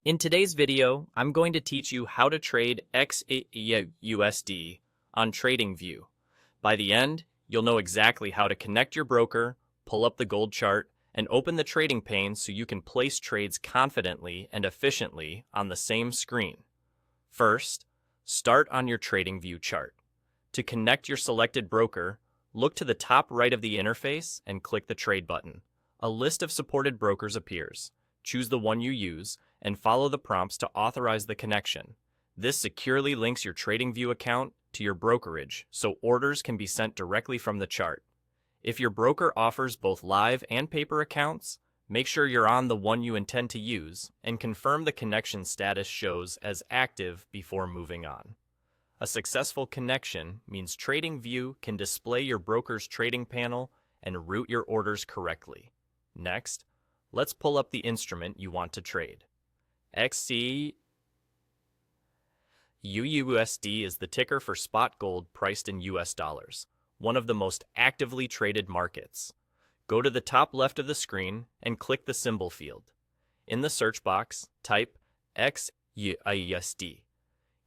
In today's video, I'm going to teach you how to trade XAUUSD on TradingView. By the end, you'll know exactly how to connect your broker, pull up the gold chart, and open the trading pane so you can place trades confidently and efficiently on the same screen. First, start on your TradingView chart. To connect your selected broker, look to the top right of the interface and click the Trade button. A list of supported brokers appears. Choose the one you use and follow the prompts to authorize the connection. This securely links your TradingView account to your brokerage so orders can be sent directly from the chart. If your broker offers both live and paper accounts, make sure you're on the one you intend to use and confirm the connection status shows as active before moving on. A successful connection means TradingView can display your broker's trading panel and route your orders correctly. Next, let's pull up the instrument you want to trade. XAUUSD is the ticker for spot gold priced in US dollars, one of the most actively traded markets. Go to the top left of the screen and click the symbol field. In the search box, type XAUUSD.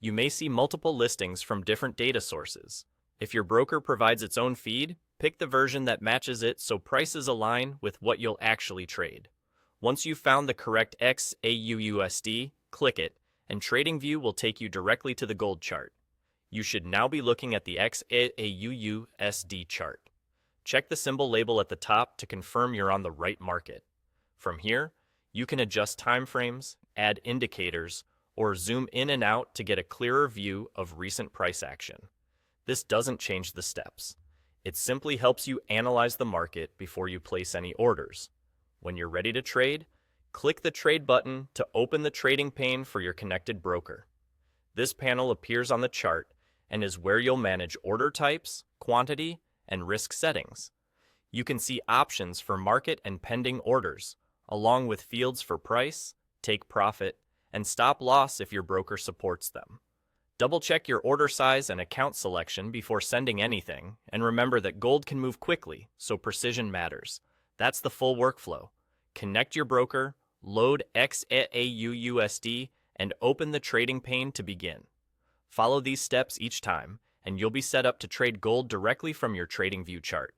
You may see multiple listings from different data sources. If your broker provides its own feed, pick the version that matches it so prices align with what you'll actually trade. Once you've found the correct XAUUSD, click it, and TradingView will take you directly to the gold chart. You should now be looking at the XAUUSD chart. Check the symbol label at the top to confirm you're on the right market. From here, you can adjust timeframes, add indicators, or zoom in and out to get a clearer view of recent price action. This doesn't change the steps. It simply helps you analyze the market before you place any orders. When you're ready to trade, click the Trade button to open the trading pane for your connected broker. This panel appears on the chart and is where you'll manage order types, quantity, and risk settings. You can see options for market and pending orders, along with fields for price, take profit, and stop loss if your broker supports them. Double-check your order size and account selection before sending anything, and remember that gold can move quickly, so precision matters. That's the full workflow. Connect your broker, load XAUUSD, and open the trading pane to begin. Follow these steps each time, and you'll be set up to trade gold directly from your TradingView chart.